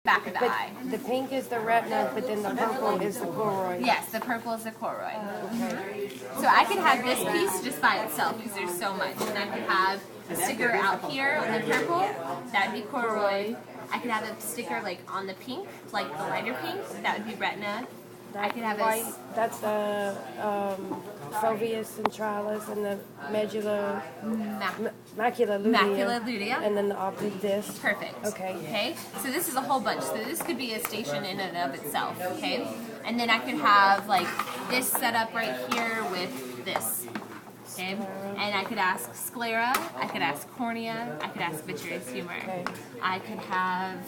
back of the eye. The pink is the retina, but then the purple is the choroid. Yes, the purple is the choroid. Okay. So I could have this piece just by itself because there's so much. And I could have a sticker out here on the purple, that would be choroid. I could have a sticker like on the pink, like the lighter pink, that would be retina. I could have white. That's the fovea centralis and the macula lutea. And then the optic disc. Perfect. Okay. Okay. So this is a whole bunch. So this could be a station in and of itself. Okay. And then I could have like this set up right here with this. Okay. And I could ask sclera. I could ask cornea. I could ask vitreous humor. Okay. I could have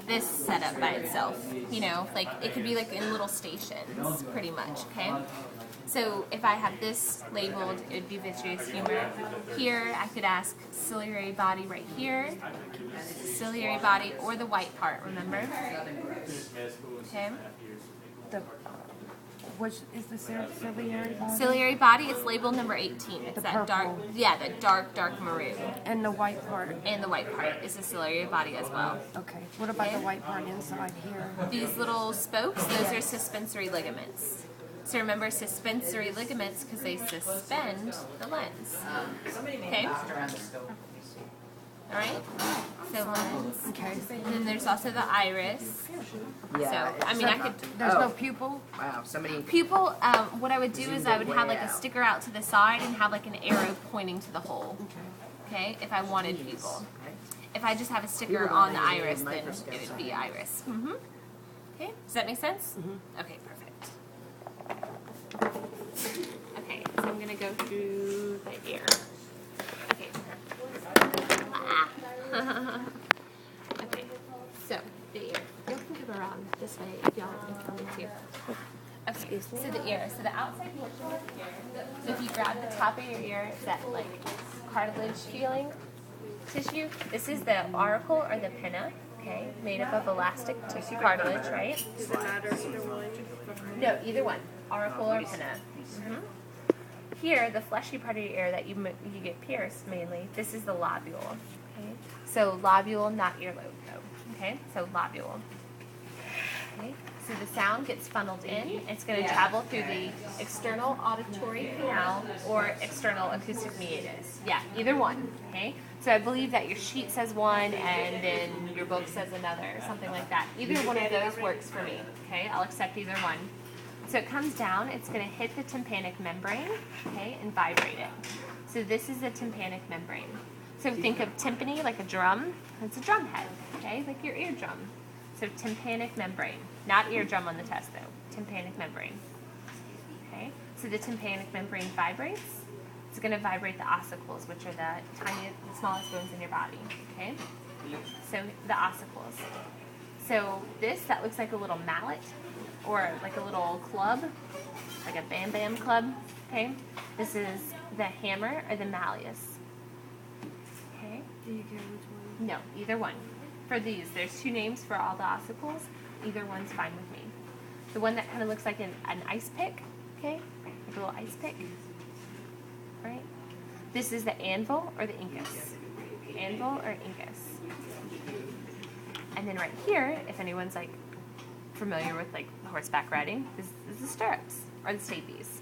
this set up by itself. You know, like it could be like in little stations, pretty much. Okay. So if I have this labeled, it would be vitreous humor. Here, I could ask ciliary body right here, ciliary body, or the white part, remember? Okay. Which is the ciliary body? Ciliary body, it's labeled number 18. It's The that purple. dark, yeah, the dark maroon. And the white part. And the white part is the ciliary body as well. Okay. What about the white part inside here? These little spokes, those are suspensory ligaments. So remember suspensory ligaments because they suspend the lens. Okay? Alright? So lens. Okay. And then there's also the iris. Yeah. So, I mean, I could... There's no pupil? Wow, somebody. Pupil, what I would do is I would have like a sticker out to the side and have like an arrow pointing to the hole. Okay? If I wanted pupil. If I just have a sticker on the iris, then it would be iris. Okay? Does that make sense? Okay, perfect. Okay, so I'm going to go through the ear. Okay. Okay, so the ear. You can come around this way if y'all want me to. Okay, so the ear. So the outside portion of the ear. So if you grab the top of your ear, it's that like cartilage feeling tissue. This is the auricle or the pinna. Okay, made up of elastic tissue cartilage, right? Does it matter either one? No, either one. Auricle or pinna. Here, the fleshy part of your ear that you get pierced mainly, this is the lobule. Okay? So lobule, not earlobe though. Okay? So lobule. Okay? So the sound gets funneled in. It's going to travel through the external auditory canal or external acoustic meatus. Yeah, either one. Okay? So I believe that your sheet says one and then your book says another, something like that. Either one of those works for me. Okay? I'll accept either one. So it comes down, it's going to hit the tympanic membrane, okay, and vibrate it. So this is the tympanic membrane. So think of tympani like a drum. It's a drum head, okay, like your eardrum. So tympanic membrane, not eardrum on the test though, tympanic membrane. Okay, so the tympanic membrane vibrates. It's going to vibrate the ossicles, which are the smallest bones in your body, okay? So the ossicles. So that looks like a little mallet, or like a little club, like a bam bam club, okay? This is the hammer or the malleus, okay? Do you care which one? No, either one. For these, there's two names for all the ossicles. Either one's fine with me. The one that kind of looks like an ice pick, okay? Like a little ice pick, right? This is the anvil or the incus. Anvil or incus. And then right here, if anyone's like familiar with like horseback riding, this is the stirrups or the stapes.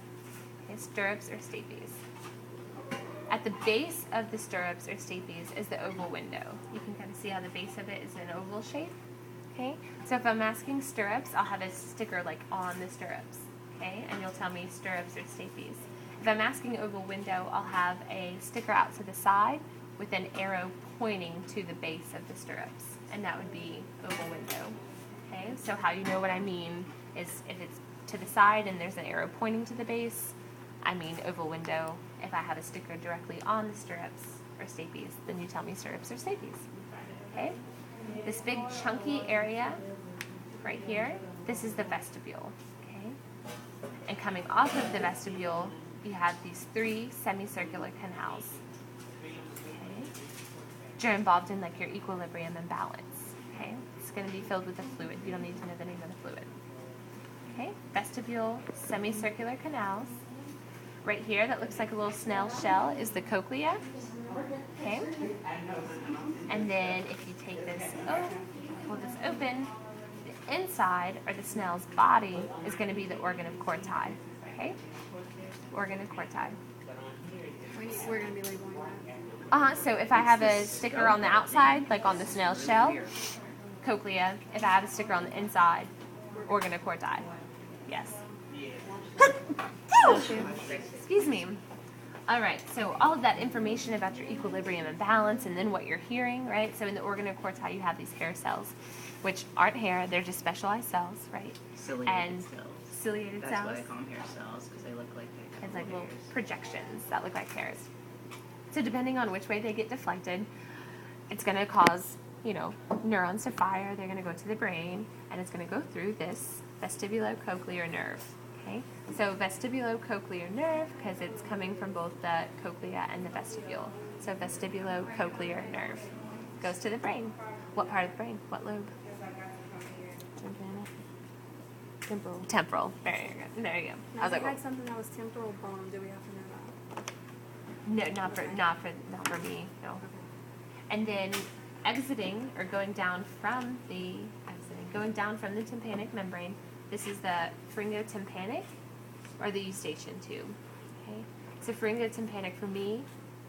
Okay, stirrups or stapes. At the base of the stirrups or stapes is the oval window. You can kind of see how the base of it is an oval shape. Okay, so if I'm asking stirrups, I'll have a sticker like on the stirrups. Okay, and you'll tell me stirrups or stapes. If I'm asking oval window, I'll have a sticker out to the side with an arrow pointing to the base of the stirrups, and that would be oval window. Okay, so how you know what I mean is if it's to the side and there's an arrow pointing to the base, I mean oval window. If I have a sticker directly on the stirrups or stapes, then you tell me stirrups or stapes. Okay, this big chunky area right here, this is the vestibule. Okay, and coming off of the vestibule, you have these three semicircular canals. Okay, which are involved in like your equilibrium and balance. Okay, it's going to be filled with a fluid. You don't need to know the name of the fluid. Okay, vestibule, semicircular canals. Right here, that looks like a little snail shell, is the cochlea. Okay, and then if you take this, oh, pull this open, the inside, or the snail's body, is going to be the organ of corti. Okay? Organ of corti. We're going to be labeling that. So if I have a sticker on the outside, like on the snail's shell, cochlea. If I have a sticker on the inside, organ of corti. Yes. Excuse me. All right, so all of that information about your equilibrium and balance, and then what you're hearing, right? So in the organ of corti, you have these hair cells, which aren't hair, they're just specialized cells, right? Ciliated cells. Ciliated That's cells. why I call them hair cells, because they look like they come It's like from little hairs. projections that look like hairs. So depending on which way they get deflected, it's going to cause, neurons to fire. They're going to go to the brain, and it's going to go through this vestibulocochlear nerve. Okay, so vestibulocochlear nerve, because it's coming from both the cochlea and the vestibule. So vestibulocochlear nerve goes to the brain. What part of the brain? What lobe? Temporal. Temporal. There you go. There you go. Now, I was if like, I had something that was temporal bone, do we have to know that? no, not for me. No. And then exiting or going down from the tympanic membrane. This is the pharyngotympanic or the eustachian tube. Okay. So pharyngotympanic for me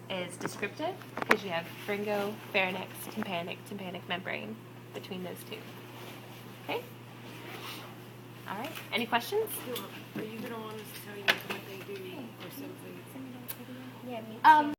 is descriptive because you have pharyngo, pharynx, tympanic membrane between those two. Okay. All right. Any questions? Are you going to want us to tell you what they do or something? Um.